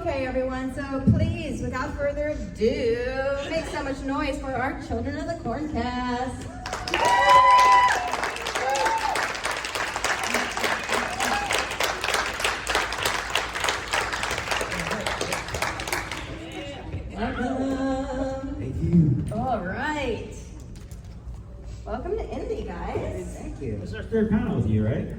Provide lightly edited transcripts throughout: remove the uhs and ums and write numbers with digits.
Okay, everyone, so please, without further ado, make so much noise for our Children of the Corn cast. Welcome. Thank you. All right. Welcome to Indy, guys. Thank you. This is our third panel with you, right?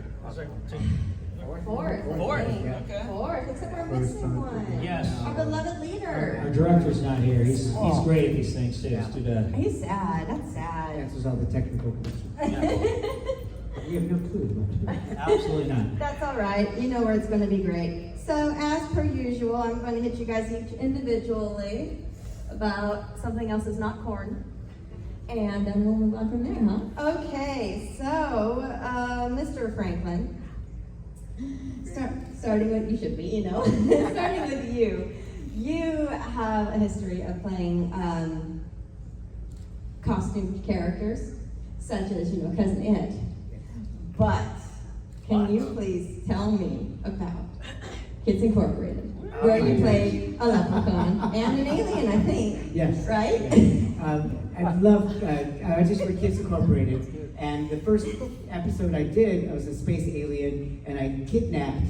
Fourth. Yeah. Fourth, except we're missing one. Yes. Our beloved Our leader. director's not here. He's great at these things too. It's too bad. He's sad. That's sad. Answers all the technical questions. We have no clue. Absolutely not. That's all right. You know where it's going to be great. So, as per usual, I'm going to hit you guys each individually about something else that's not corn. And then we'll move on from there, huh? Okay, so, Mr. Franklin, starting with, you should be, you know, starting with you. You have a history of playing costumed characters, such as, you know, Cousin Ed. But, can you please tell me about Kids Incorporated, where you played a leprechaun and an alien, I think. Yes. Right? I love just for Kids Incorporated, and the first episode I did, I was a space alien, and I kidnapped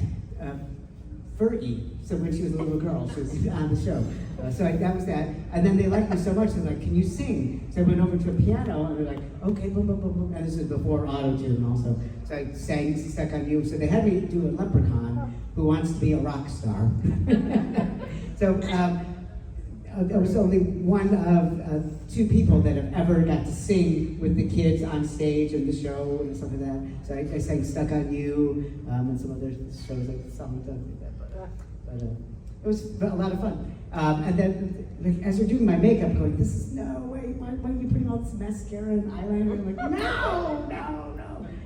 Fergie. So when she was a little girl, she was on the show. That was that. And then they liked me so much, they're like, "Can you sing?" So I went over to a piano, and they're like, "Okay, boom, boom, boom, boom." And this is before auto-tune also. So I sang "Stuck on You." So they had me do a leprechaun who wants to be a rock star. So I was only one of two people that have ever got to sing with the kids on stage in the show and stuff like that. So I sang "Stuck on You" and some other shows like songs like that. But it was a lot of fun. And then, like, as they're doing my makeup, going, "This is no way. Why are you putting all this mascara and eyeliner?" I'm like, "No."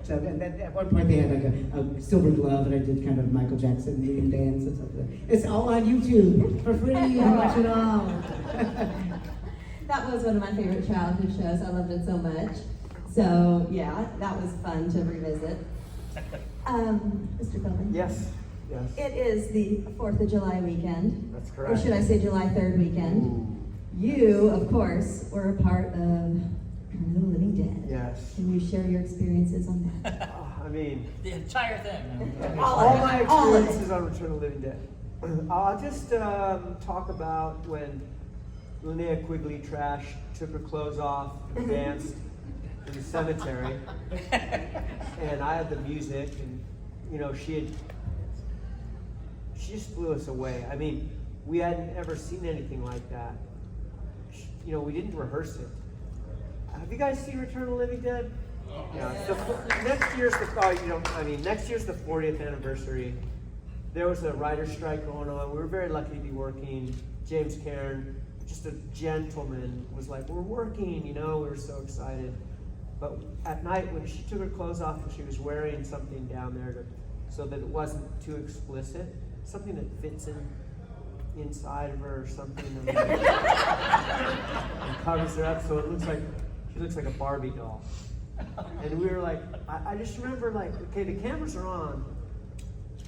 So and then at one point they had like a silver glove, and I did kind of Michael Jackson leading dance and stuff like that. It's all on YouTube for free. Watch it all. That was one of my favorite childhood shows. I loved it so much. So, yeah, that was fun to revisit. Mr. Philbin? Yes. It is the 4th of July weekend. That's correct. Or should I say July 3rd weekend? Ooh. You, of course, were a part of Return of the Living Dead. Yes. Can you share your experiences on that? I mean, The entire thing. all my all of it. experiences on Return of the Living Dead. I'll just talk about when Linnea Quigley Trash took her clothes off and danced in the cemetery. And I had the music, and, you know, she just blew us away. I mean, we hadn't ever seen anything like that. You know, we didn't rehearse it. Have you guys seen Return of the Living Dead? Yeah. Next year's the 40th anniversary. There was a writer's strike going on. We were very lucky to be working. James Cairn, just a gentleman, was like, "We're working," you know. We were so excited. But at night, when she took her clothes off and she was wearing something down there so that it wasn't too explicit, something that fits inside of her or something, and covers her up so it looks like she looks like a Barbie doll. And we were like, I just remember, like, okay, the cameras are on,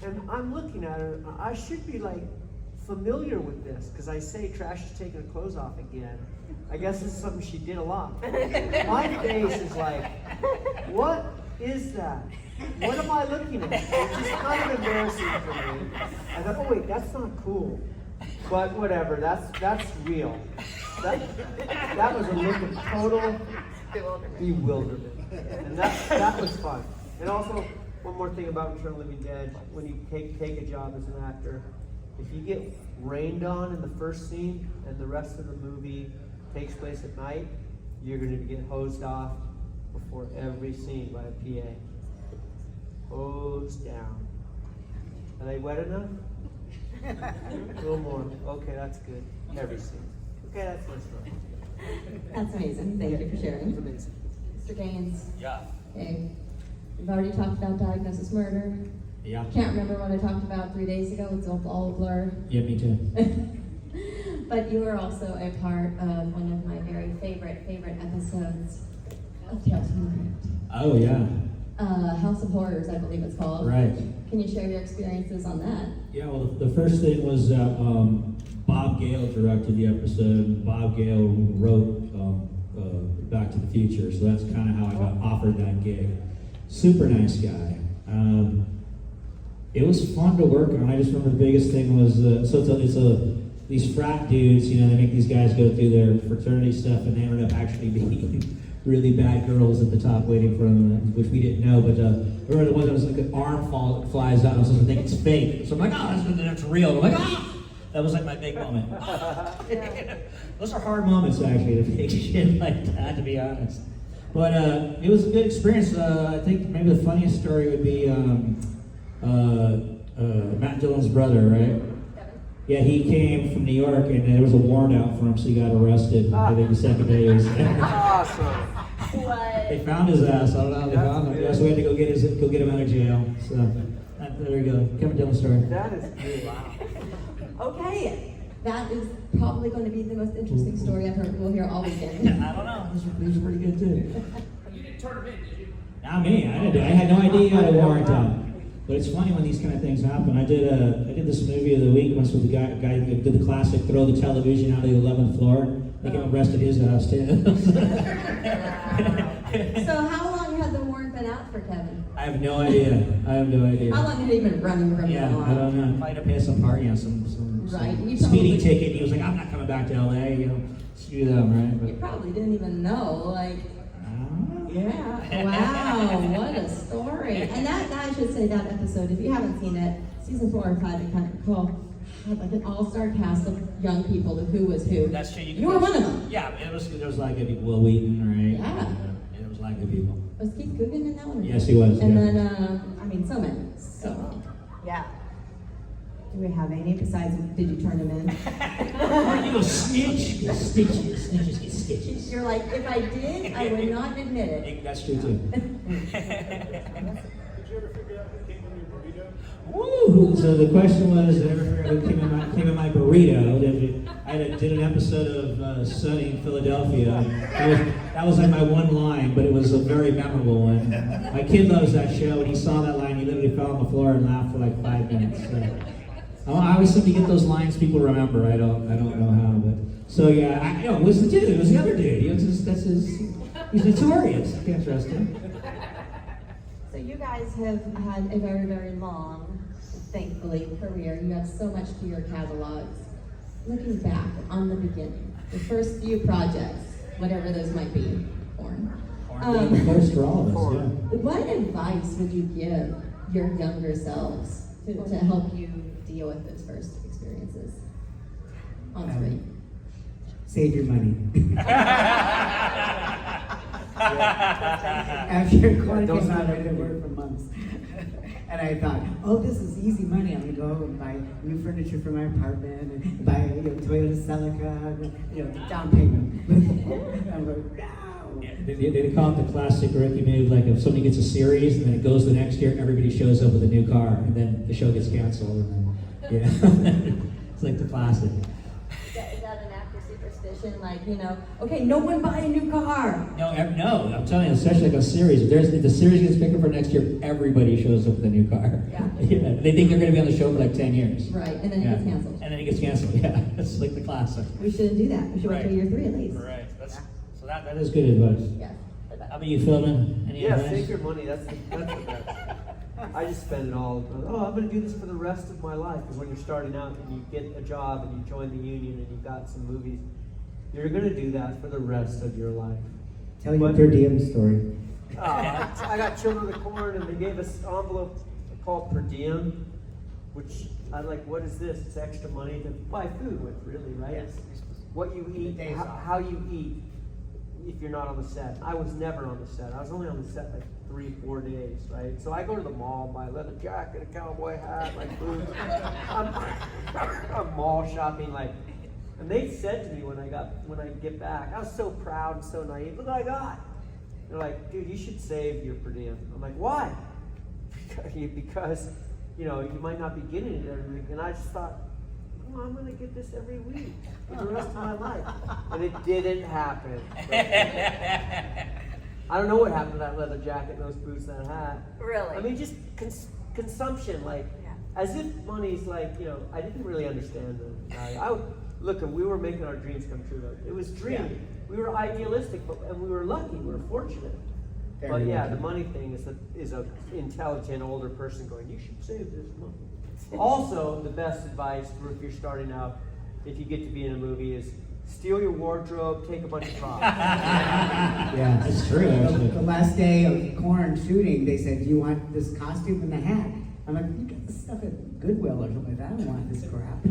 and I'm looking at her. I should be like familiar with this because I say Trash is taking her clothes off again. I guess this is something she did a lot. My face is like, what is that? What am I looking at? It's just kind of embarrassing for me. I thought, oh wait, that's not cool. But whatever, that's real. That was a look of total bewilderment. And that was fun. And also, one more thing about Return of the Living Dead, when you take a job as an actor, if you get rained on in the first scene and the rest of the movie takes place at night, you're going to get hosed off before every scene by a PA. Hosed down. Are they wet enough? A little more. Okay, that's good. Every scene. Okay, that's nice fun. That's amazing. Thank you for It's sharing. amazing. Mr. Gaines? Yeah. Okay. We've already talked about diagnosis murder. Yeah. Can't remember what I talked about 3 days ago. It's all a blur. Yeah, me too. But you were also a part of one of my very favorite episodes of Tales from the Crypt. Oh yeah. House of Horrors, I believe it's called. Right. Can you share your experiences on that? Yeah, well, the first thing was Bob Gale directed the episode, and Bob Gale wrote Back to the Future, so that's kind of how I got offered that gig. Super nice guy. It was fun to work on. I just remember the biggest thing was, these frat dudes, you know, they make these guys go through their fraternity stuff, and they ended up actually being really bad girls at the top waiting for them, which we didn't know, but remember the one that was like an arm flies out, and I was supposed to think it's fake. So I'm like, oh, that's real. I'm like, ah! That was like my big moment. Those are hard moments, actually, to make shit like that, to be honest. But it was a good experience. I think maybe the funniest story would be Matt Dillon's brother, right? Yeah, he came from New York, and there was a warrant out for him, so he got arrested. I think the second day he was there. Awesome. What? They found his ass. I don't know how they found him. Yeah, so we had to go get him out of jail. So there you go. Kevin Dillon story. That is good. Wow. Okay, that is probably going to be the most interesting story I've heard. We'll hear all weekend. I don't know. These are pretty good too. You didn't turn him in, did you? Not me. I had no idea you had a warrant out. But it's funny when these kind of things happen. I did this movie of the week once with the guy who did the classic throw the television out of the 11th floor. They got arrested his house too. So how long had the warrant been out for Kevin? I have no idea. How long had he been running from Yeah, the law? I don't know. Might have paid some part, some Right, you speeding probably- ticket. He was like, I'm not coming back to LA. You know, screw them, right? You probably didn't even know, like, But, yeah. Wow, what a story. And that I should say that episode, if you haven't seen it, season 4 or 5, it kind of had like an all-star cast of young people, of who was who. That's true. You were one of them. Yeah, there was a lot of good people. Will Wheaton, right? Yeah. There was a lot of good people. Was Keith Coogan in that one? Yes, he was. And yeah. then, I mean, so many. Yeah. Do we have any besides, did you turn them in? Are you a snitch? Stitches. Snitches get stitches. You're like, if I did, I would not admit it. That's true too. Did you ever figure out who came in your burrito? Woo! So the question was, did I ever figure out who came in my burrito? I did an episode of Sunny in Philadelphia. That was like my one line, but it was a very memorable one. My kid loves that show, and he saw that line. He literally fell on the floor and laughed for like 5 minutes. So, I always seem to get those lines people remember. I don't know how, but so yeah. It was the dude. It was the other dude. He's notorious. I can't trust him. So you guys have had a very, very long, thankfully, career. You have so much to your catalogs. Looking back on the beginning, the first few projects, whatever those might be, porn. First for all of us, yeah. What advice would you give your younger selves to help you deal with those first experiences on screen? Save your money. After Courtney came out, I didn't work for months. And I thought, oh, this is easy money. I'm gonna go and buy new furniture for my apartment and buy Toyota Celica, down payment. I'm like, no. Yeah, they call it the classic rookie move. Like if somebody gets a series and then it goes the next year, everybody shows up with a new car, and then the show gets canceled. And then, it's like the classic. Is that an after superstition? Like, okay, no one buy a new car. No, I'm telling you, especially like a series. If the series gets picked up for next year, everybody shows up with a new car. Yeah. Yeah. They think they're going to be on the show for like 10 years. Right, and then it gets canceled. And then it gets canceled. Yeah, it's like the classic. We shouldn't do that. We should wait till Right. year 3 at least. Right. So that is good advice. Yeah. How about you, Philbin? Any Yeah, advice? save your money. That's the best. I just spend it all. Oh, I'm going to do this for the rest of my life. Because when you're starting out and you get a job and you join the union and you've got some movies, you're going to do that for the rest of your life. Tell your per diem story. I got Children of the Corn, and they gave us an envelope called per diem, which I like. What is this? It's extra money to buy food with, really, right? Yes. It's what you eat, how you eat. If you're not on the set, I was never on the set. I was only on the set like 3-4 days, right? So I go to the mall, buy a leather jacket, a cowboy hat, like boots. I'm mall shopping, like. And they said to me when I get back, I was so proud and so naive. Look what I got. They're like, dude, you should save your per diem. I'm like, why? Because you might not be getting it every week. And I just thought, oh, I'm gonna get this every week for the rest of my life. And it didn't happen. I don't know what happened to that leather jacket, those boots, that hat. Really? I mean, just consumption. Like, as if money's like, you know, I didn't really understand the value. Look, we were making our dreams come true. Though. It was dreamy. Yeah. We were idealistic, and we were lucky. We were fortunate. Very But yeah, lucky. the money thing is a intelligent older person going, you should save this money. Also, the best advice for if you're starting out, if you get to be in a movie, is steal your wardrobe, take a bunch of props. Yeah, That's true, The actually. last day of Corn shooting, they said, "Do you want this costume and the hat?" I'm like, "You get this stuff at Goodwill or something like that. I don't want this crap."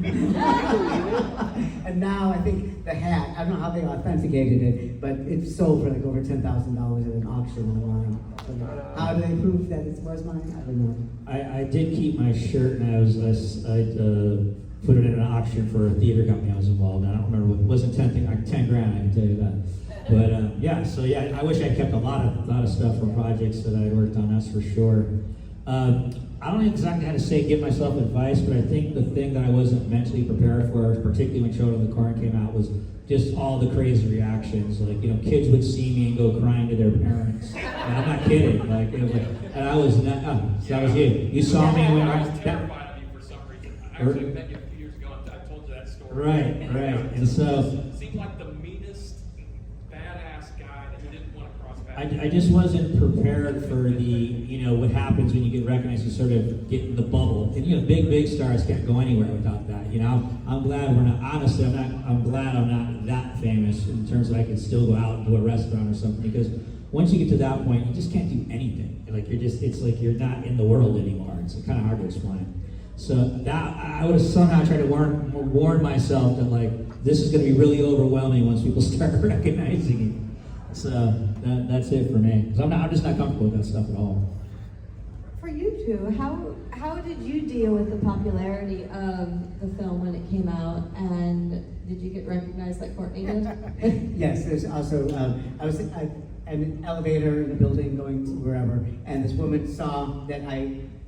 And now I think the hat. I don't know how they authenticated it, but it's sold for like over $10,000 at an auction online. So how do they prove that it was mine? I don't know. I did keep my shirt, and I put it in an auction for a theater company I was involved in. I don't remember what it wasn't 10 grand, I can tell you that. But yeah, I wish I kept a lot of stuff from projects that I worked on. That's for sure. I don't know exactly how to say give myself advice, but I think the thing that I wasn't mentally prepared for, particularly when Children of the Corn came out, was just all the crazy reactions. Like, you know, kids would see me and go crying to their parents. And I'm not kidding. Like, it was like, and I was not. That was you. You saw me when I was that. terrified of you for some reason. I actually met you a few years ago and I told you that story. Right. And so Seemed like the meanest, badass guy that you didn't want to cross paths. I just wasn't prepared for the, you know, what happens when you get recognized. You sort of get in the bubble. And, you know, big stars can't go anywhere without that. You know, I'm glad we're not, honestly, I'm glad I'm not that famous in terms of I can still go out to a restaurant or something, because once you get to that point, you just can't do anything. Like, it's like you're not in the world anymore. It's kind of hard to explain. So that, I would have somehow tried to warn myself that, like, this is going to be really overwhelming once people start recognizing you. So that's it for me. Because I'm just not comfortable with that stuff at all. For you two, how did you deal with the popularity of the film when it came out, and did you get recognized like Courtney did? Yes, there's also, I was in an elevator in a building going to wherever, and this woman saw that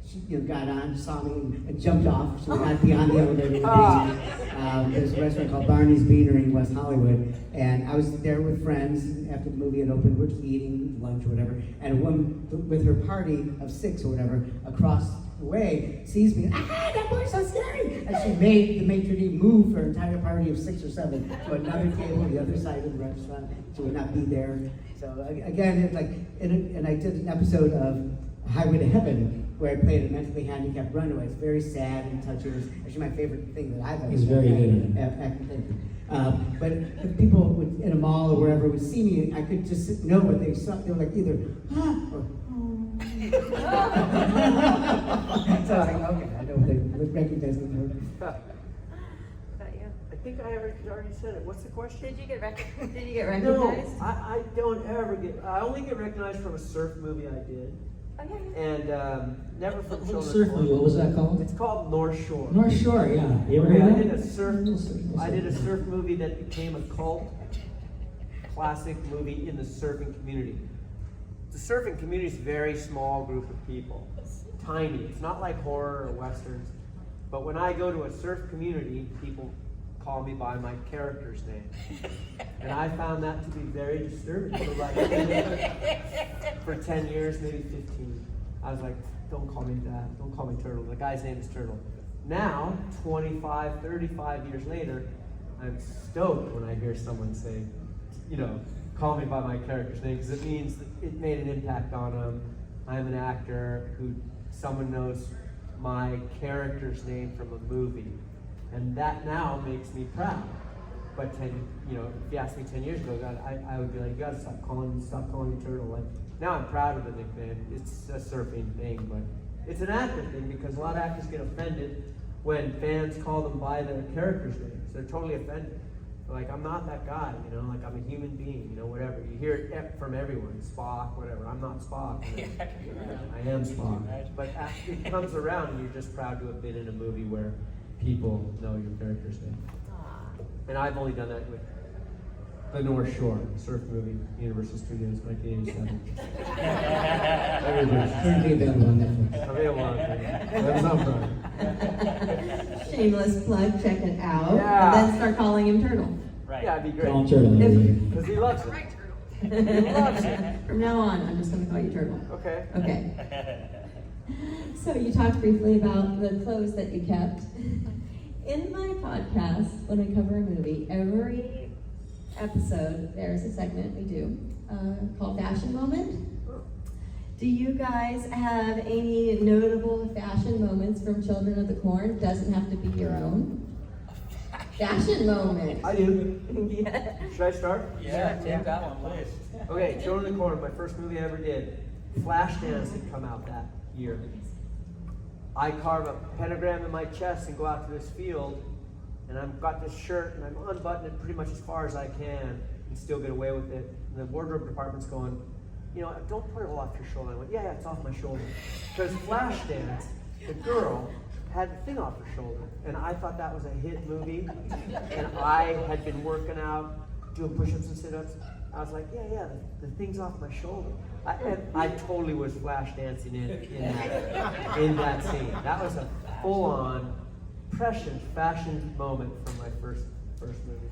she got on, saw me, and jumped off. She would not be on the elevator with me. There's a restaurant called Barney's Beanery in West Hollywood, and I was there with friends after the movie had opened. We're eating lunch or whatever, and a woman with her party of 6 or whatever across the way sees me. That boy's so scary! And she made the maitre d' move her entire party of 6 or 7 to another table on the other side of the restaurant. She would not be there. So again, it's like, and I did an episode of Highway to Heaven, where I played a mentally handicapped runaway. It's very sad and touching. It's actually my favorite thing that I've ever He's very good at it. But if people would, in a mall or wherever would see me, I could just know what they saw. They were like either, or, so I was like, okay, I know what they would recognize me for. I think I already said it. What's the question? Did you get No, recognized? I don't ever get. I only get recognized from a surf movie I did, Oh, yeah. and never from What Children's surf Corn. movie? What was that called? It's called North Shore. North Shore, yeah. You ever Okay, heard I of did that? a surf. I did a surf movie that became a cult classic movie in the surfing community. The surfing community is a very small group of people, tiny. It's not like horror or westerns. But when I go to a surf community, people call me by my character's name, and I found that to be very disturbing. So like, for 10 years, maybe 15, I was like, don't call me that. Don't call me Turtle. The guy's name is Turtle. Now, 25, 35 years later, I'm stoked when I hear someone say, call me by my character's name, because it means that it made an impact on them. I'm an actor who someone knows my character's name from a movie, and that now makes me proud. But if you asked me 10 years ago, God, I would be like, you gotta stop calling me Turtle. Like, now I'm proud of the nickname. It's a surfing thing, but it's an actor thing, because a lot of actors get offended when fans call them by their character's names. They're totally offended. They're like, I'm not that guy, like I'm a human being, whatever. You hear it from everyone, Spock, whatever. I'm not Spock. I am Spock. But it comes around and you're just proud to have been in a movie where people know your character's name. And I've only done that with The North Shore, surf movie, Universal Studios, 1987. Currently available on Netflix. Available on Netflix. Shameless plug, check it out. Yeah. And then start calling him Turtle. Yeah, it'd be Call him great. Turtle. Because he loves it. He loves it. From now on, I'm just going to call you Turtle. Okay. Okay. So you talked briefly about the clothes that you kept. In my podcast, when I cover a movie, every episode there's a segment we do called Fashion Moment. Do you guys have any notable fashion moments from Children of the Corn? Doesn't have to be your own. Fashion moment. I do. Yeah. Should I start? Yeah, take that one, please. Okay, Children of the Corn, my first movie I ever did. Flashdance had come out that year. I carve a pentagram in my chest and go out to this field, and I've got this shirt, and I'm unbuttoning it pretty much as far as I can and still get away with it. And the wardrobe department's going, you know, don't put it all off your shoulder. I went, yeah, it's off my shoulder. Because Flashdance, the girl, had the thing off her shoulder. And I thought that was a hit movie. And I had been working out, doing push-ups and sit-ups. I was like, yeah, the thing's off my shoulder. I totally was flash dancing in that scene. That was a full-on, prescient fashion moment from my first movie.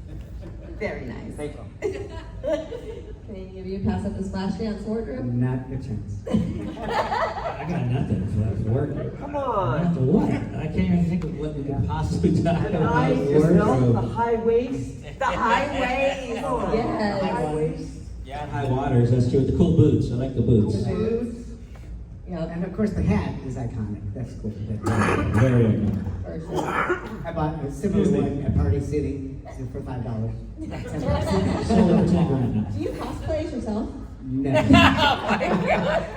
Very nice. Thank you. Can any of you pass up this flash dance wardrobe? Not a chance. I got nothing for that work. Come on. After what? I can't even think of what we could possibly talk The about. nice, Wardrobe. the high waist. The high waist. Yes. High waist. Yeah, High waters, that's true. The cool boots, I like the boots. Boots. Yep. And of course, the hat is iconic. That's cool. Very iconic. For sure. I bought a similar one at Party City for $5. Sold it for 10 grand now. Do you cosplay as yourself? No.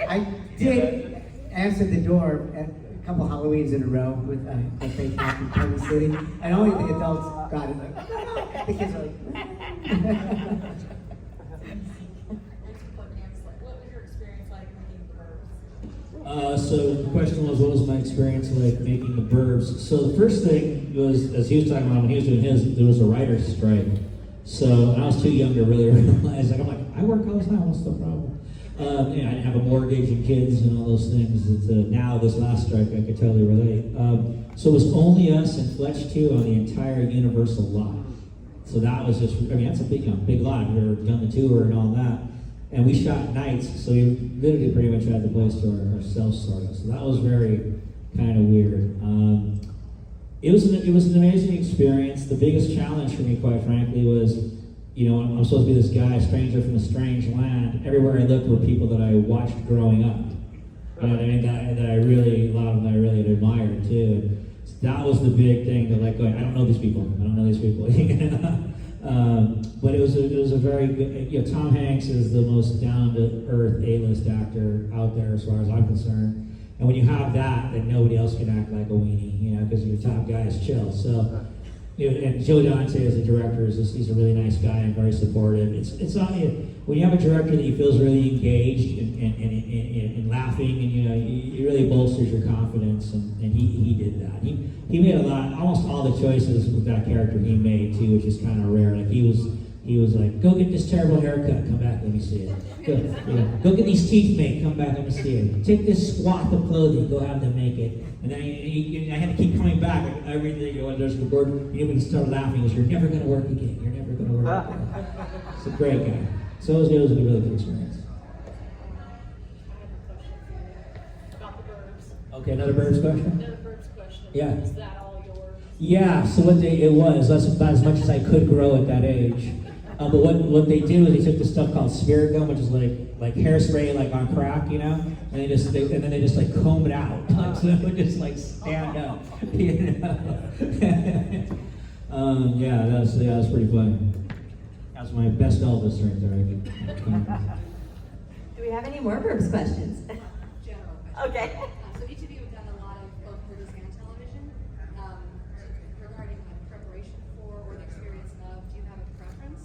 I did answer the door at a couple Halloweens in a row with a fake hat in Party City, and only the adults got it. The kids are like, What was your experience like making Burbs? So the question was, what was my experience like making the Burbs? So the first thing was, as he was talking about when he was doing his, there was a writer's strike. So I was too young to really realize, I'm like, I work all the time, what's the problem? I didn't have a mortgage and kids and all those things. Now this last strike, I could totally relate. So it was only us and Fletch 2 on the entire Universal lot. So that was just, that's a big lot. We were done the tour and all that. And we shot nights, so we literally pretty much had the place to ourselves sort of. So that was very kind of weird. It was an amazing experience. The biggest challenge for me, quite frankly, was, I'm supposed to be this guy, a stranger from a strange land. Everywhere I looked were people that I watched growing up. You know what I mean? That I really, a lot of them I really admired too. And so that was the big thing, to like going, I don't know these people. But it was a very good, Tom Hanks is the most down-to-earth A-list actor out there as far as I'm concerned. And when you have that, then nobody else can act like a weenie, because your top guy is chill. So, and Joe Dante as a director he's a really nice guy and very supportive. It's not, when you have a director that you feel is really engaged and laughing, and it really bolsters your confidence, and he did that. He made almost all the choices with that character he made too, which is kind of rare. Like he was like, go get this terrible haircut, come back, let me see it. Go get these teeth made, come back, let me see it. Take this swath of clothing, go have them make it. And then I had to keep coming back. Every day when there's the board, when he started laughing, he goes, you're never going to work again, you're never going to work again. He's a great guy. So it was a really good experience. About the Burbs. Okay, another Burbs question? Another Burbs question. Yeah. Is that all yours? Yeah, so that's about as much as I could grow at that age. But what they do is they took this stuff called spirit gum, which is like hairspray, like on crack, and then they just like comb it out, so it would just like stand up, Yeah, that was pretty funny. That was my best Elvis right there. Do we have any more Burbs questions? General question. Okay. So each of you have done a lot of both movies and television. Regarding preparation for or the experience of, do you have a preference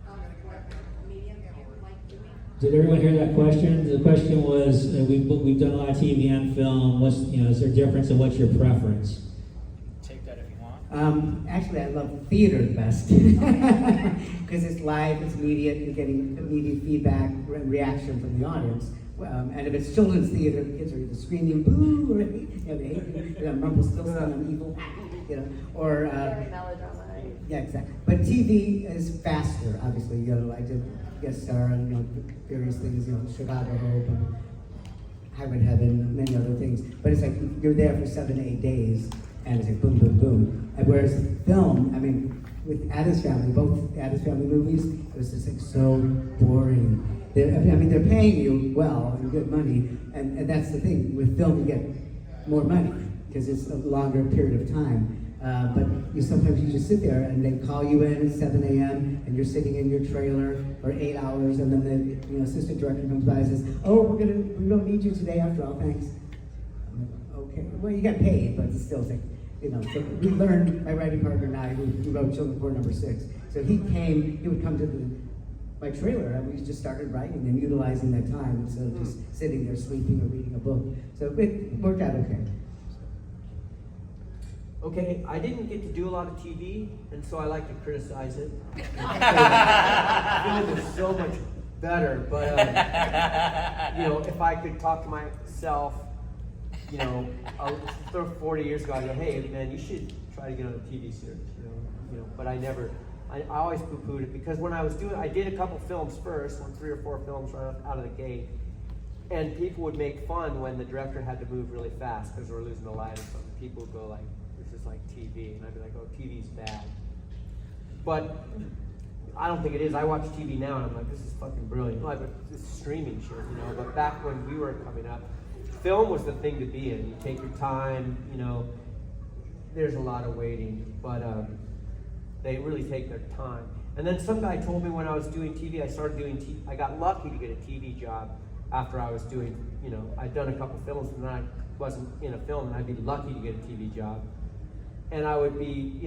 of what medium you like doing? Did everyone hear that question? The question was, we've done a lot of TV and film. Is there a difference, and what's your preference? take that if you want. Actually, I love theater best because it's live, it's immediate, you're getting immediate feedback and reaction from the audience. And if it's children's theater, the kids are either screaming "boo" or they hate me, Rumpelstiltskin, I'm evil, or Very melodrama. yeah, exactly. But TV is faster, obviously. I did guest star on various things, Chicago Hope, and Highway to Heaven, many other things. But it's like you're there for 7 to 8 days, and it's like boom, boom, boom. And whereas film, I mean, with Addams Family, both Addams Family movies, it was just like so boring. They're paying you well and good money, and that's the thing. With film, you get more money because it's a longer period of time. But sometimes you just sit there and they call you in at 7 a.m. and you're sitting in your trailer for 8 hours, and then the assistant director comes by and says, "Oh, we don't need you today after all, thanks." I'm like, okay, well you got paid, but it's still like, so we learned, my writing partner and I, who wrote Children Court number 6. So he would come to my trailer, and we just started writing and utilizing that time instead of just sitting there sleeping or reading a book. So it worked out okay. Okay, I didn't get to do a lot of TV, and so I like to criticize it. Film is so much better, but if I could talk to myself, 40 years ago, I go, hey man, you should try to get on a TV series, but I always poo-pooed it, because when I did a couple films first, 3 or 4 films right out of the gate, and people would make fun when the director had to move really fast because we're losing the light or something. People would go like, this is like TV, and I'd be like, oh, TV's bad. But I don't think it is. I watch TV now and I'm like, this is fucking brilliant. Like, but this streaming shit, but back when we were coming up, film was the thing to be in. You take your time, there's a lot of waiting, but they really take their time. And then some guy told me when I was doing TV, I got lucky to get a TV job after I was doing, I'd done a couple films and then I wasn't in a film, and I'd be lucky to get a TV job. And I would be,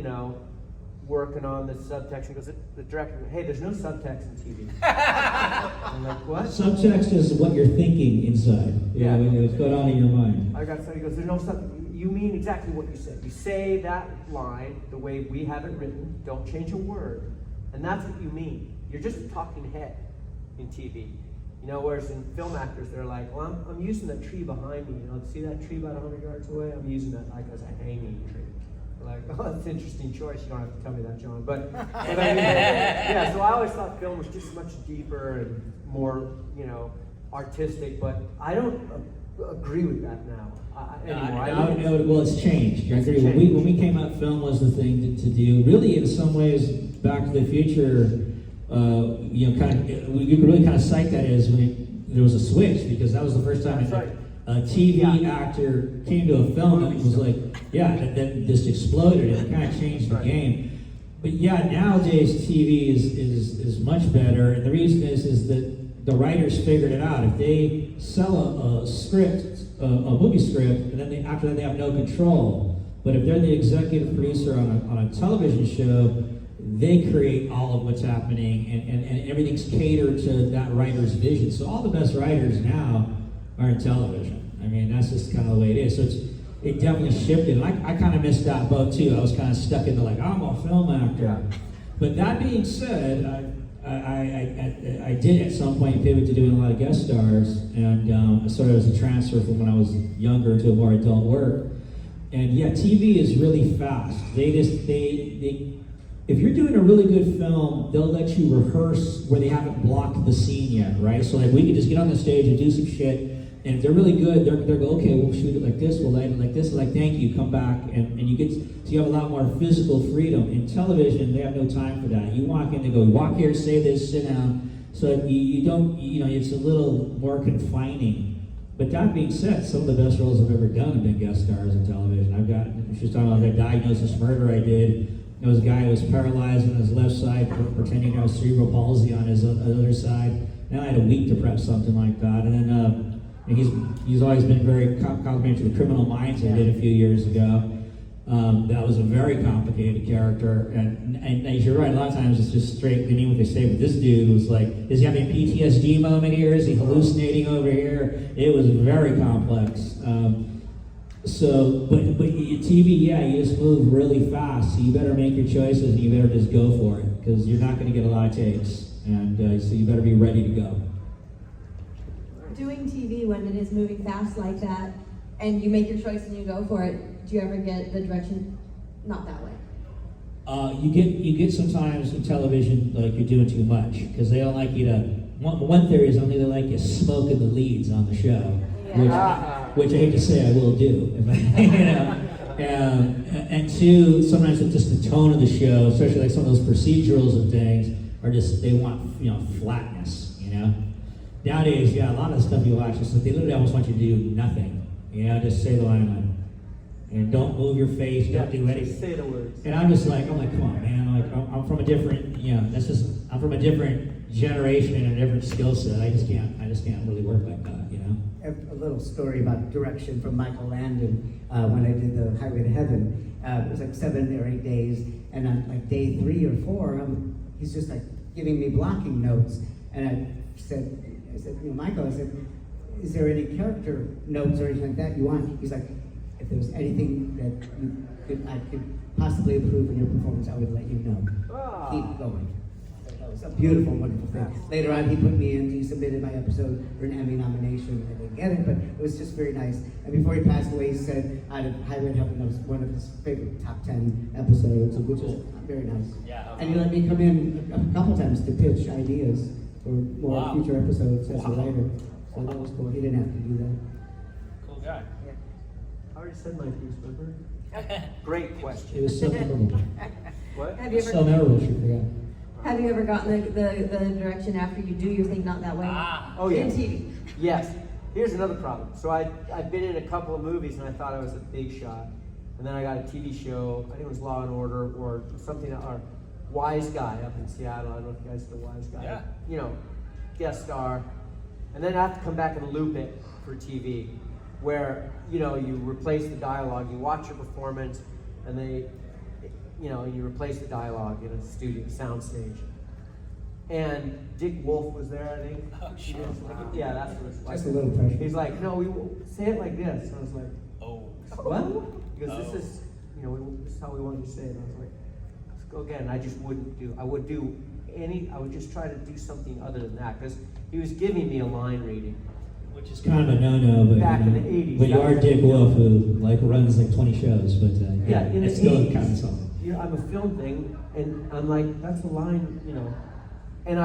working on the subtext, and the director, hey, there's no subtext in TV. I'm like, what? Subtext is what you're thinking inside. Yeah. What's going on in your mind. I got somebody goes, there's no subtext. You mean exactly what you said. You say that line the way we have it written, don't change a word, and that's what you mean. You're just a talking head in TV. Whereas in film actors, they're like, well, I'm using that tree behind me. See that tree about 100 yards away? I'm using that like as a hanging tree. They're like, oh, that's an interesting choice. You don't have to tell me that, John. But I mean, yeah, so I always thought film was just much deeper and more, artistic. But I don't agree with that now anymore. Well, it's changed. I agree. When we came out, film was the thing to do. Really, in some ways, Back to the Future, you could really kind of cite that as when there was a switch, because that was the first time a TV actor came to a film and it was like, then this exploded and it kind of changed the game. But nowadays TV is much better, and the reason is that the writers figured it out. If they sell a script, a movie script, and then after that they have no control. But if they're the executive producer on a television show, they create all of what's happening, and everything's catered to that writer's vision. So all the best writers now are in television. I mean, that's just kind of the way it is. So it definitely shifted. And I kind of missed that boat too. I was kind of stuck into like, I'm a film actor. Yeah. But that being said, I did at some point pivot to doing a lot of guest stars, and sort of as a transfer from when I was younger to more adult work. And TV is really fast. If you're doing a really good film, they'll let you rehearse where they haven't blocked the scene yet, right? So like we could just get on the stage and do some shit, and if they're really good, they'll go, okay, we'll shoot it like this, we'll light it like this, like thank you, come back, and you get, so you have a lot more physical freedom. In television, they have no time for that. You walk in, they go, walk here, say this, sit down. So you don't, it's a little more confining. But that being said, some of the best roles I've ever done have been guest stars in television. She was talking about that diagnosis murder I did. There was a guy who was paralyzed on his left side, pretending to have cerebral palsy on his other side. Now I had a week to prep something like that. And then he's always been very complimentary to the Criminal Minds I did a few years ago. That was a very complicated character. And you're right, a lot of times it's just straight, they mean what they say, but this dude was like, is he having a PTSD moment here? Is he hallucinating over here? It was very complex. But TV, you just move really fast, so you better make your choices and you better just go for it, because you're not going to get a lot of takes, and so you better be ready to go. Doing TV when it is moving fast like that, and you make your choice and you go for it, do you ever get the direction not that way? You get sometimes in television like you're doing too much, because they don't like you to. One theory is only they like you smoking the leads on the show. which I hate to say I will do. If I, you know. And two, sometimes it's just the tone of the show, especially like some of those procedurals and things, are just, they want, you know, flatness, you know? Nowadays, yeah, a lot of the stuff you watch, is they literally almost want you to do nothing, you know, just say the line, and don't move your face, don't do anything. Say the words. And I'm like, come on, man, like, I'm from a different, you know, I'm from a different generation and a different skill set. I just can't really work like that, you know? A little story about direction from Michael Landon when I did the Highway to Heaven. It was like 7 or 8 days, and on like day 3 or 4, he's just like giving me blocking notes, and I said, you know, Michael, I said, is there any character notes or anything like that you want? He's like, if there was anything that I could possibly improve in your performance, I would let you know. Keep going. That was a beautiful, wonderful thing. Later on, he put me in, he submitted my episode for an Emmy nomination. I didn't get it, but it was just very nice. And before he passed away, he said, out of Highway to Heaven, that was one of his favorite top 10 episodes, which is very nice. Yeah. And he let me come in a couple times to pitch ideas for more future episodes as a writer. So that was cool. He didn't have to do that. Cool guy. I already said my piece, remember? Great It question. was so memorable. What? Have you So ever memorable, she forgot. have you ever gotten the direction after you do your thing not that way? Oh, yeah. In TV. Yes. Here's another problem. So I'd been in a couple of movies and I thought I was a big shot. And then I got a TV show, I think it was Law and Order or something, or Wise Guy up in Seattle. I don't know if you guys know Wise Guy. Yeah. You know, guest star. And then I have to come back and loop it for TV, where, you know, you replace the dialogue, you watch your performance, and you replace the dialogue in a studio, soundstage. And Dick Wolf was there, I think. Oh, sure. Wow. Yeah, that's what it's like. Just a little pressure. He's like, no, we will say it like this. And I was like, Oh. what? Because this is, you know, this is how we want you to say it. And I was like, let's go again. And I just wouldn't do. I would just try to do something other than that, because he was giving me a line reading. Which is kind of a no-no, but Back you know, in the 80s, when you that are was- Dick Wolf, who like runs like 20 shows, but Yeah, in it's the still 80s, kind of something. you know, I'm a film thing, and I'm like, that's a line, you know. And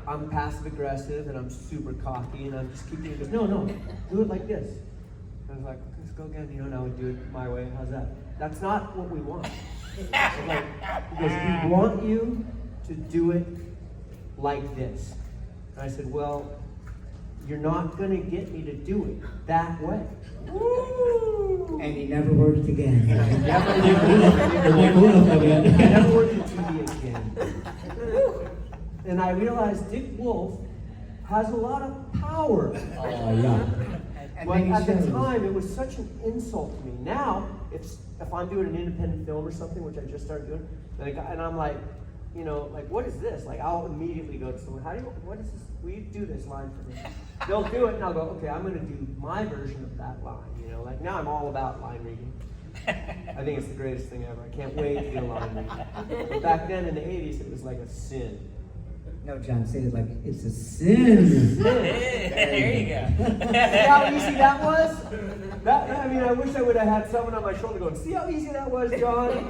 I'm passive aggressive, and I'm super cocky, and I'm just keeping it. No, do it like this. And I was like, let's go again, you know, now we do it my way. How's that? That's not what we want. Like, because we want you to do it like this. And I said, well, you're not going to get me to do it that way. And he never worked again. I never worked in TV again. And I realized Dick Wolf has a lot of power. Oh, yeah. But at the time, it was such an insult to me. Now, if I'm doing an independent film or something, which I just started doing, and I'm like, you know, like, what is this? Like, I'll immediately go to someone, what is this? Will you do this line for me? They'll do it, and I'll go, okay, I'm going to do my version of that line. You know, like, now I'm all about line reading. I think it's the greatest thing ever. I can't wait to do a line reading. But back then in the 80s, it was like a sin. No, John, say it like it's a sin. There you go. See how easy that was? I mean, I wish I would have had someone on my shoulder going, see how easy that was, John?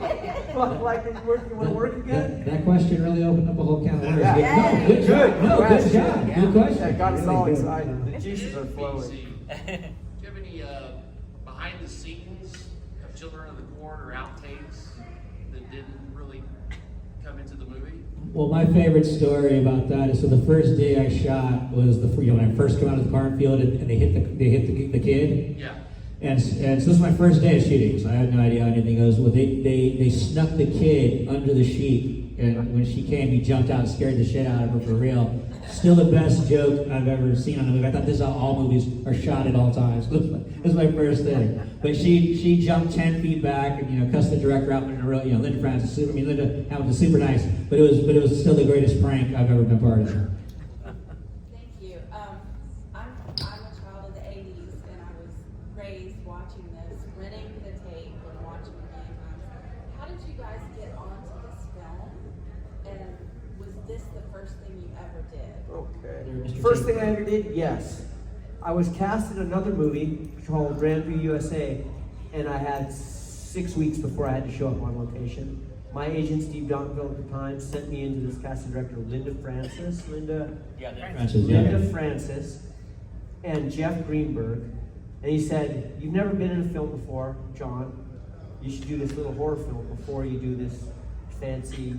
Like, you want to work again? That question really opened up a whole can of worms. Yeah. No, good job. No, good job. Yeah. Good question. That got us all Really good. excited. The juices are flowing. Do you have any behind the scenes of Children of the Corn or outtakes that didn't really come into the movie? Well, my favorite story about that is, so the first day I shot was when I first came out of the cornfield and they hit the kid. Yeah. And so this was my first day of shooting, so I had no idea how anything goes. Well, they snuck the kid under the sheet, and when she came, he jumped out and scared the shit out of her for real. Still the best joke I've ever seen on a movie. I thought this is how all movies are shot at all times. This was my first thing. But she jumped 10 feet back and cussed the director out in a real, Linda Hamilton was super nice, but it was still the greatest prank I've ever been part of. Thank you. I'm a child of the 80s, and I was raised watching this, renting the tape and watching it many times. How did you guys get onto this film? And was this the first thing you ever did? Okay. First thing I ever did, yes. I was cast in another movie called Grandview USA, and I had 6 weeks before I had to show up on location. My agent, Steve Donville at the time, sent me into this casting director, Linda Francis, Francis, yeah. Linda Francis, and Jeff Greenberg, And he said, "You've never been in a film before, John. You should do this little horror film before you do this fancy,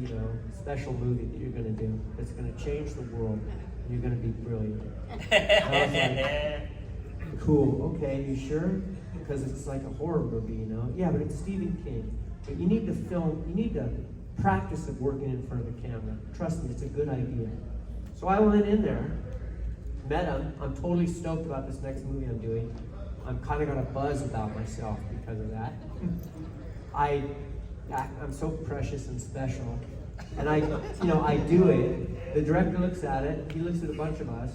special movie that you're gonna do. That's gonna change the world, and you're gonna be brilliant." And I was like, "Cool, okay, you sure? Because it's like a horror movie, Yeah, but it's Stephen King. But you need to practice of working in front of the camera. Trust me, it's a good idea." So I went in there, met him. I'm totally stoked about this next movie I'm doing. I'm kind of got a buzz about myself because of that. I'm so precious and special. And I do it. The director looks at it. He looks at a bunch of us.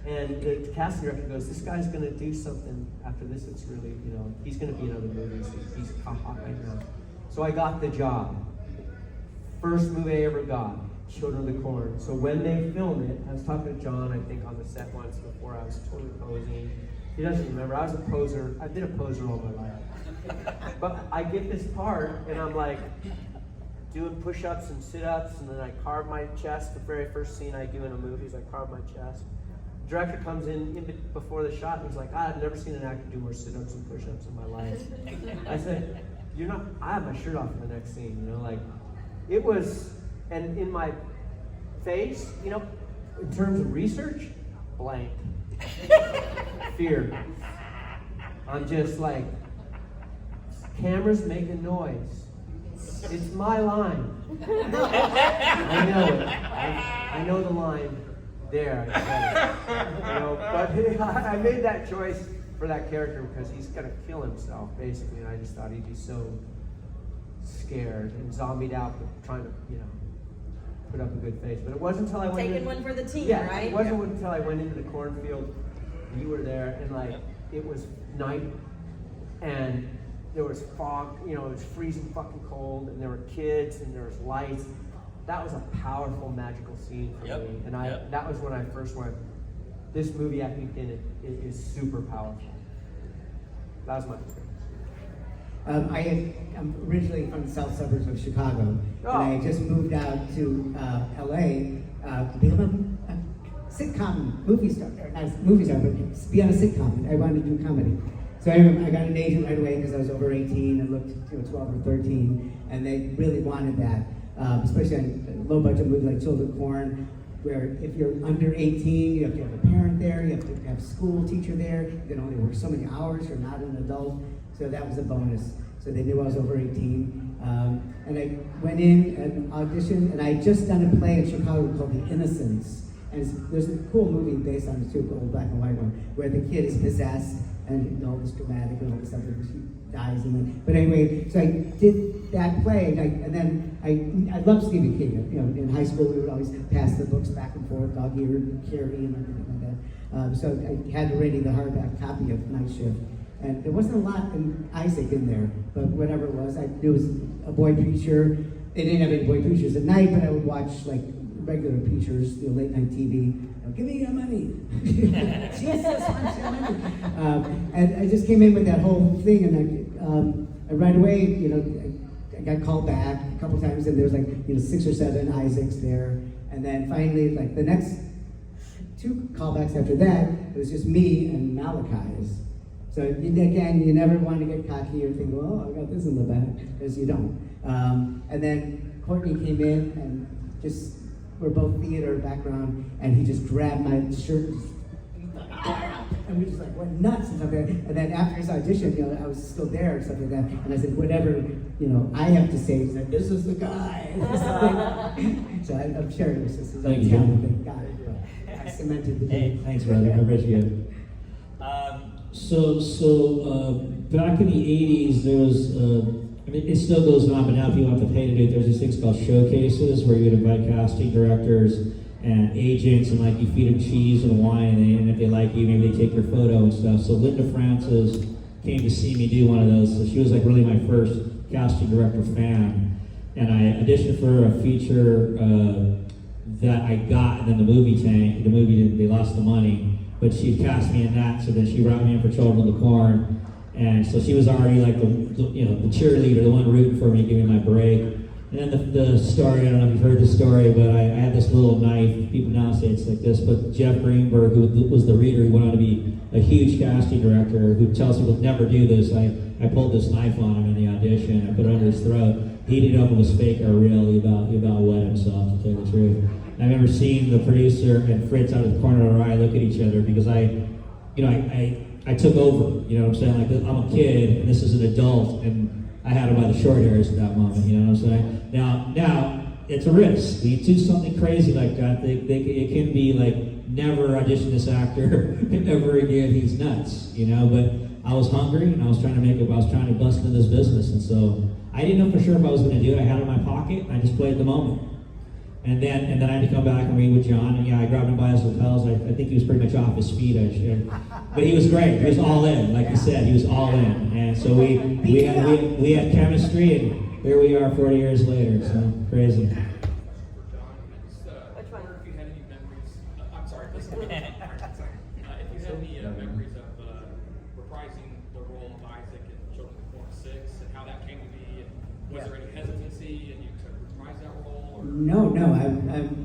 And the casting director goes, "This guy's going to do something after this. It's really, he's going to be in other movies. He's hot right now." So I got the job. First movie I ever got, Children of the Corn. So when they filmed it, I was talking to John, I think, on the set once before. I was totally posing. He doesn't remember. I was a poser. I've been a poser all my life. But I get this part, and I'm like doing push-ups and sit-ups, and then I carve my chest. The very first scene I do in a movie is I carve my chest. The director comes in before the shot, and he's like, "I've never seen an actor do more sit-ups and push-ups in my life." I said, "You're not." I have my shirt off in the next scene. It was, and in my face, in terms of research, blank. Fear. I'm just like, cameras making noise. It's my line. I know it. I know the line there. But I made that choice for that character because he's gonna kill himself, basically, and I just thought he'd be so scared and zombied out, but trying to, put up a good face. But it wasn't until I went Taking one for the team, yeah, right? it wasn't until I went into the cornfield. You were there, and it was night, and there was fog. It was freezing fucking cold, and there were kids, and there was lights. That was a powerful, magical scene for me, and that was when I first went, "This movie acting in it is super powerful." That was my experience. I'm originally from the south suburbs of Chicago, and I just moved out to LA to become a sitcom movie star, or not movie star, but be on a sitcom. I wanted to do comedy. So I got an agent right away because I was over 18 and looked 12 or 13, and they really wanted that, especially on a low budget movie like Children of Corn, where if you're under 18, you have to have a parent there, you have to have a school teacher there, you can only work so many hours, you're not an adult. So that was a bonus. So they knew I was over 18. And I went in and auditioned, and I had just done a play in Chicago called The Innocents. And there's a cool movie based on the super old black and white one, where the kid is possessed, and all this dramatic and all this stuff, and she dies. But anyway, so I did that play, and then I loved Stephen King. In high school we would always pass the books back and forth, dog-eared Carrie and everything like that. So I had already the hardback copy of Night Shift. And there wasn't a lot in Isaac in there, but whatever it was, I knew it was a boy preacher. They didn't have any boy preachers at night, but I would watch regular preachers, late night TV. Give me your money. Jesus wants your money. And I just came in with that whole thing, and I right away, I got called back a couple times, and there was 6 or 7 Isaacs there. And then finally, the next 2 callbacks after that, it was just me and Malachi's. So again, you never want to get cocky or think, "Oh, I got this in the back," because you don't. And then Courtney came in, and we're both theater background, and he just grabbed my shirt, and we just went nuts and stuff like that. And then after his audition, I was still there and stuff like that, and I said, "Whatever, I have to say," he's like, "This is the guy." So I'm sharing this. This is Thank you, John. Got it. But I cemented the Hey, thanks, brother. I appreciate it. So back in the 80s, there was, it still goes on, but now people have to pay to do it. There's these things called showcases where you would invite casting directors and agents, and you feed them cheese and wine, and if they like you, maybe they take your photo and stuff. So Linda Francis came to see me do one of those. So she was really my first casting director fan. And I auditioned for a feature that I got, and then the movie tanked. The movie, they lost the money. But she cast me in that, so then she brought me in for Children of the Corn, and so she was already the cheerleader, the one rooting for me, giving me my break. And then the story, I don't know if you've heard the story, but I had this little knife. People now say it's like this, but Jeff Greenberg, who was the reader, who went on to be a huge casting director, who tells people never do this. I pulled this knife on him in the audition. I put it under his throat. He didn't know if it was fake or real. He about wet himself, to tell you the truth. And I remember seeing the producer and Fritz out of the corner of our eye look at each other because I took over. You know what I'm saying? Like, I'm a kid and this is an adult, and I had him by the short hairs at that moment. You know what I'm saying? Now it's a risk. When you do something crazy like that, it can be like, never audition this actor ever again. He's nuts, you know. But I was hungry and I was trying to bust into this business, and so I didn't know for sure if I was going to do it. I had it in my pocket and I just played the moment. And then I had to come back and read with John, and yeah, I grabbed him by his lapels. I think he was pretty much off his feet, but he was great. He was all in, like you said, he was all in. And so we had chemistry, and here we are 40 years later. So crazy. Which one? If you had any memories, I'm sorry, if you had any memories of reprising the role of Isaac in Children of the Corn 6, and how that came to be, and was there any hesitancy, and you took reprise that role? Or? No.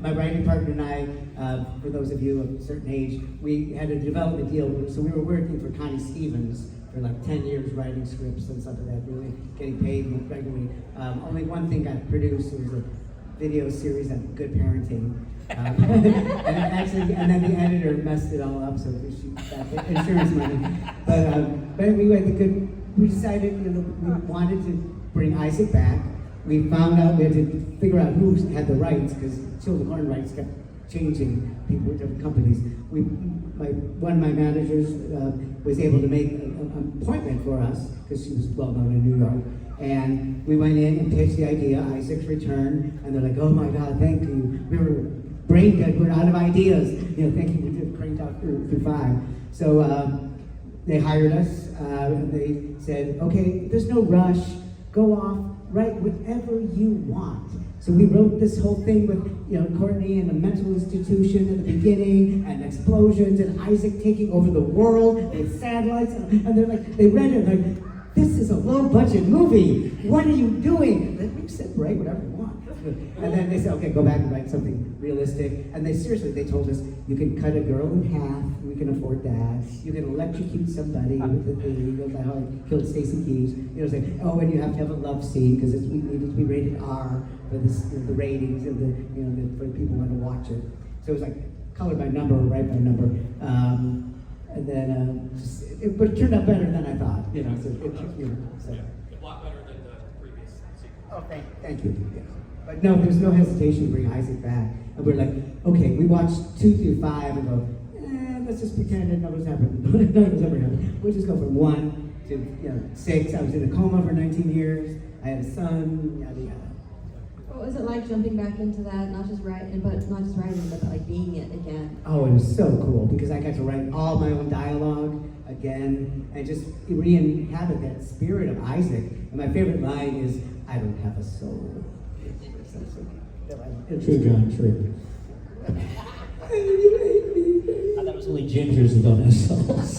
My writing partner and I, for those of you of a certain age, we had a development deal, so we were working for Connie Stevens for like 10 years writing scripts and stuff like that, really getting paid regularly. Only one thing got produced. It was a video series on good parenting. And then the editor messed it all up, so she got the insurance money. But we decided, we wanted to bring Isaac back. We found out we had to figure out who had the rights, because Children of the Corn rights kept changing, people with different companies. One of my managers was able to make an appointment for us, because she was well known in New York. And we went in and pitched the idea, Isaac's return, and they're like, oh my God, thank you. We were brain dead, we're out of ideas. Thank you, we did cranked out through 5. So they hired us, and they said, okay, there's no rush, go off, write whatever you want. So we wrote this whole thing with, Courtney in a mental institution at the beginning, and explosions, and Isaac taking over the world with satellites, and they're like, they read it, like, this is a low-budget movie. What are you doing? We said, write whatever you want. And then they said, okay, go back and write something realistic. And they told us, you can cut a girl in half. We can afford that. You can electrocute somebody with the thing. That's how I killed Stacey Keys. It's like, oh, and you have to have a love scene because we needed to be rated R for the ratings and for people who want to watch it. So it was like color by number, right by number. And then it turned out better than I thought. So A lot better than the previous sequel. Oh, thank you. Yeah. But no, there's no hesitation to bring Isaac back. And we're like, okay, we watched 2 through 5 and go, let's just pretend that nothing's happened. Nothing's ever happened. We'll just go from 1 to 6. I was in a coma for 19 years. I had a son, yada yada. What was it like jumping back into that, not just writing, but like being it again? Oh, it was so cool because I got to write all my own dialogue again and just re-inhabit that spirit of Isaac. And my favorite line is, I don't have a soul. True, John, true. I thought it was only gingers that don't have souls.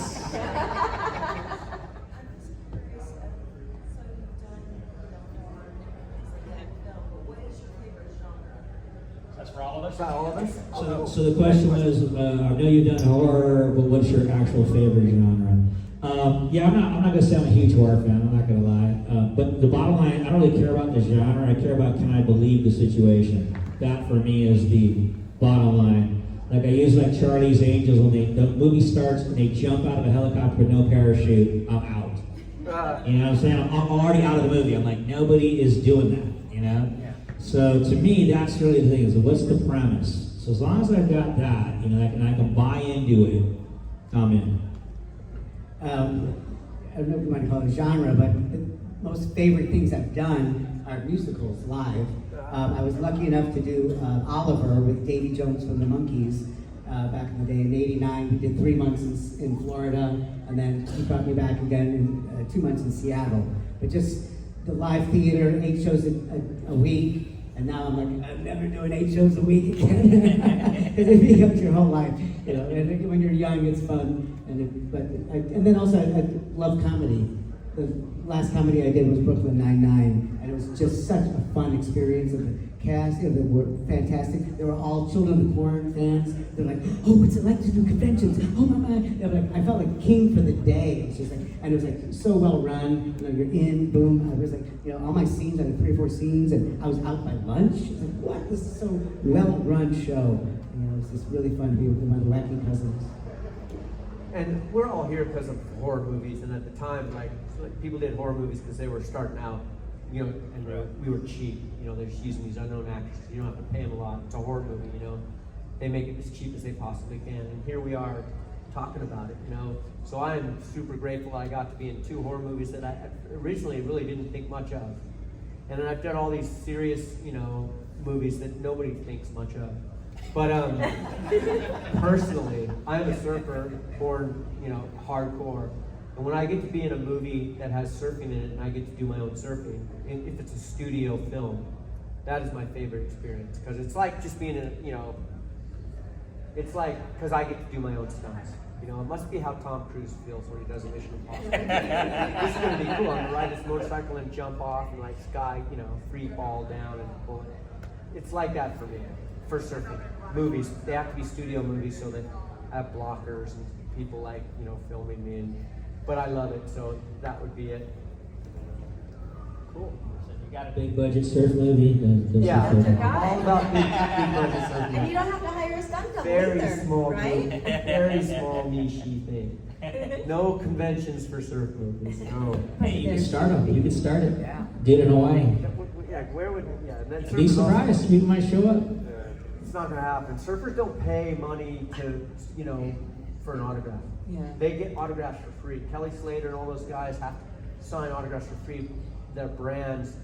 That's for all of us? All of us? So the question was, I know you've done horror, but what's your actual favorite genre? Yeah, I'm not gonna say I'm a huge horror fan. I'm not gonna lie. But the bottom line, I don't really care about the genre. I care about, can I believe the situation? That for me is the bottom line. Like I use like Charlie's Angels when the movie starts and they jump out of a helicopter with no parachute. I'm out. You know what I'm saying? I'm already out of the movie. I'm like, nobody is doing that. Yeah. So to me, that's really the thing. Is what's the premise? So as long as I've got that, and I can buy into it, I'm in. I don't know if you want to call it a genre, but the most favorite things I've done are musicals live. I was lucky enough to do Oliver with Davy Jones from the Monkees back in the day. In '89, we did 3 months in Florida, and then he brought me back again in 2 months in Seattle. But just the live theater, 8 shows a week, and now I'm like, I'm never doing 8 shows a week again. Because it becomes your whole life, And when you're young, it's fun. And then also, I love comedy. the last comedy I did was Brooklyn Nine-Nine, and it was just such a fun experience. And the cast, they were fantastic. They were all Children of the Corn fans. They're like, oh, what's it like to do conventions? Oh my. They were like, I felt like king for the day. It was just like, and it was like so well run. You know, you're in, boom. I was like, you know, all my scenes, I had 3 or 4 scenes, and I was out by lunch. I was like, what? This is so well run show. You know, it's just really fun to be with my wacky cousins. And we're all here because of horror movies, and at the time, like people did horror movies because they were starting out, you know, and we were cheap. You know, they're just using these unknown actors. You don't have to pay them a lot. It's a horror movie, you know. They make it as cheap as they possibly can, and here we are talking about it, you know. So I'm super grateful I got to be in 2 horror movies that I originally really didn't think much of. And then I've done all these serious, you know, movies that nobody thinks much of. But personally, I'm a surfer, born, you know, hardcore. And when I get to be in a movie that has surfing in it and I get to do my own surfing, if it's a studio film, that is my favorite experience. Because it's like just being in a, you know, it's like, because I get to do my own stunts. You know, it must be how Tom Cruise feels when he does a Mission Impossible. This is going to be cool. I'm going to ride this motorcycle and jump off and like sky, you know, free fall down and pull it. It's like that for me, for surfing. Movies, they have to be studio movies so that I have blockers and people like, you know, filming me. But I love it, so that would be it. Cool. So you got a big budget surf movie? Yeah, That's your guy. all about big budget surfing. And you don't have to hire a stunt double Very either, small, right? movie, very small niche-y thing. No conventions for surf movies. No. Hey, you can start them. You can start it. Yeah. Do it in Hawaii. Yeah, where would? Yeah, and then Be surfers also- surprised. People might show up. It's not gonna happen. Surfers don't pay money to, you know, for an autograph. Yeah. They get autographs for free. Kelly Slater and all those guys have to sign autographs for free. Their brands,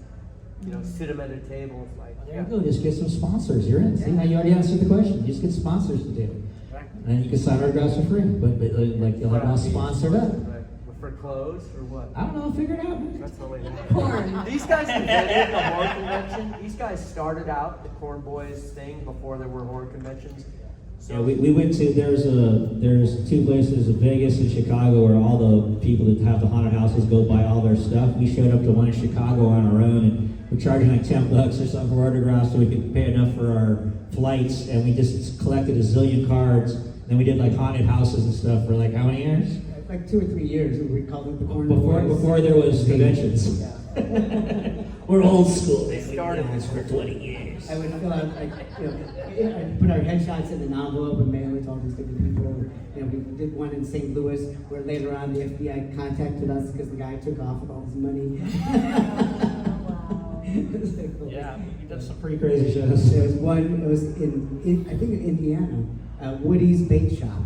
you know, sit them at a table. It's like, There you go. Just get some sponsors. You're in. See, now you already answered the question. Just get sponsors to do it. And then you can sign autographs for free. But like you'll have all sponsored up. For clothes or what? I don't know. Figure it out. That's the way. Porn. These guys invented the horror convention. These guys started out the Corn Boys thing before there were horror conventions. So Yeah, we went to, there's 2 places in Vegas and Chicago where all the people that have the haunted houses go buy all their stuff. We showed up to one in Chicago on our own and we're charging like $10 or something for autographs so we could pay enough for our flights, and we just collected a zillion cards. Then we did like haunted houses and stuff for like how many years? Like 2 or 3 years, we called it the Corn Boys. Before there was conventions. We're old school. They started this for 20 years. I would fill out, like, you know, I'd put our headshots in an envelope and mail it to all these different people. You know, we did one in St. Louis where later on the FBI contacted us because the guy took off with all his money. It was like, cool. Yeah, we did some pretty crazy shows. There was one, it was in I think in Indiana, Woody's Bait Shop.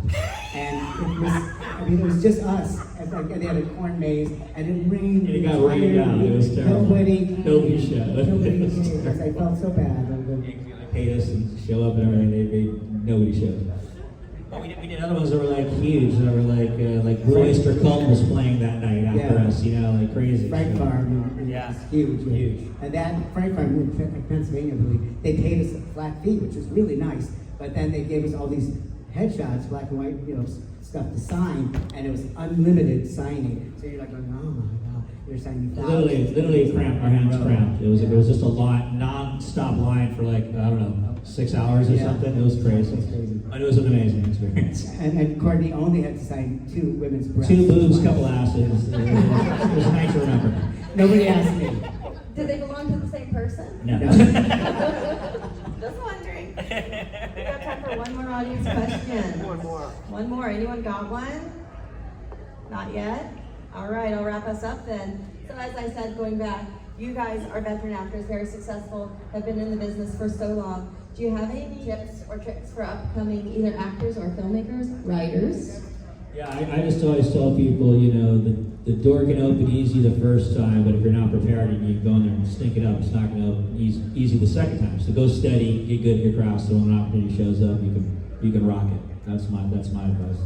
And it was, I mean, it was just us. And they had a corn maze, and it rained. It got rained down. It was terrible. Nobody showed. Nobody came. I felt so bad. They paid us and show up and everything. Nobody showed. But we did other ones that were like huge. That were like Blue Oyster Cult was playing that night after us. You know, like crazy. Fright Farm. And Yeah. it's huge. Huge. And that Fright Farm in Pennsylvania, I believe, they paid us a flat fee, which was really nice. But then they gave us all these headshots, black and white, you know, stuff to sign, and it was unlimited signing. So you're like going, oh my God, you're signing thousands. Literally cramped. Our hands cramped. It was just a lot, non-stop line for like, I don't know, 6 hours or something. It was crazy. It was crazy. But it was an amazing experience. And Courtney only had to sign 2 women's breasts. 2 boobs, couple asses. It was nice to remember. Nobody asked me. Did they belong to the same person? No. Just wondering. We got time for one more audience question. One more. One more. Anyone got one? Not yet? All right, I'll wrap us up then. So as I said, going back, you guys are veteran actors, very successful, have been in the business for so long. Do you have any tips or tricks for upcoming either actors or filmmakers, writers? Yeah, I just always tell people, you know, the door can open easy the first time, but if you're not prepared and you go in there and stink it up, it's not going to open easy the second time. So go steady, get good at your craft, so when an opportunity shows up, you can rock it. That's my advice.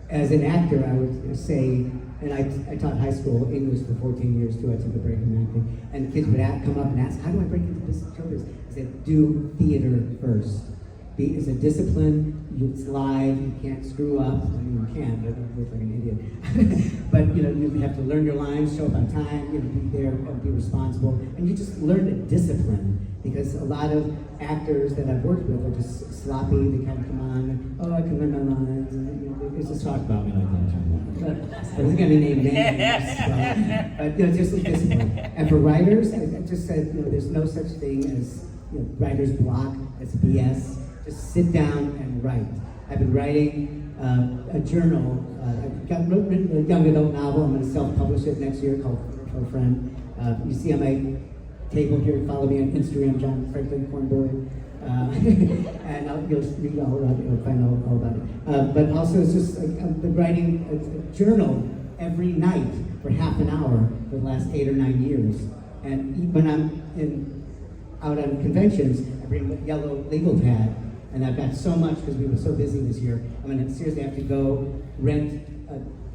As an actor, I would say, and I taught high school English for 14 years too. I took a break from acting, and kids would come up and ask, "How do I break into this showbiz?" I said, "Do theater first." It's a discipline. It's live. You can't screw up. I mean, you can, but you look like an idiot. But you know, you have to learn your lines, show up on time, you know, be there, and be responsible, and you just learn the discipline. Because a lot of actors that I've worked with are just sloppy. They kind of come on, oh, I can learn my lines. And, you know, it's just Talk about me like that. I was gonna name names, but you know, just the discipline. And for writers, I just said, you know, there's no such thing as, you know, writer's block. It's BS. Just sit down and write. I've been writing a journal. I've written a young adult novel. I'm going to self-publish it next year called For a Friend. You see on my table here, follow me on Instagram, John Franklin Cornboy. And you'll read all about it, you'll find all about it. But also, it's just, I've been writing a journal every night for half an hour for the last 8 or 9 years. And when I'm out on conventions, I bring a yellow legal pad. And I've got so much because we were so busy this year. I'm gonna seriously have to go rent.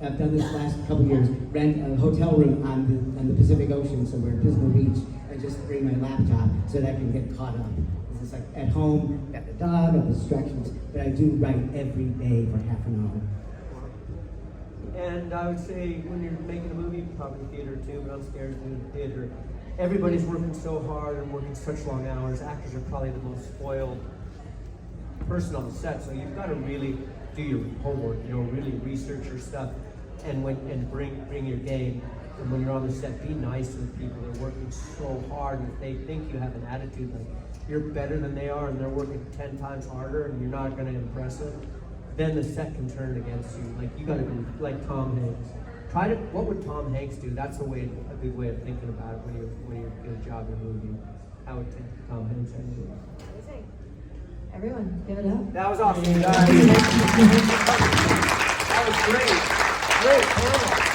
I've done this last couple of years. Rent a hotel room on the Pacific Ocean, so we're in Pismo Beach. I just bring my laptop so that I can get caught up. It's like at home, got the dog, got the distractions, but I do write every day for half an hour. And I would say when you're making a movie, probably theater too, but I'm scared to do theater. Everybody's working so hard and working such long hours. Actors are probably the most spoiled person on the set, so you've got to really do your homework, you know, really research your stuff, and bring your game. And when you're on the set, be nice to the people. They're working so hard, and if they think you have an attitude like you're better than they are, and they're working 10 times harder, and you're not going to impress them, then the set can turn against you. Like you got to be like Tom Hanks. What would Tom Hanks do? That's a good way of thinking about it when you get a job in a movie. How would Tom Hanks handle it? Amazing. Everyone, give it up. That was awesome, guys. That was great. Great panel.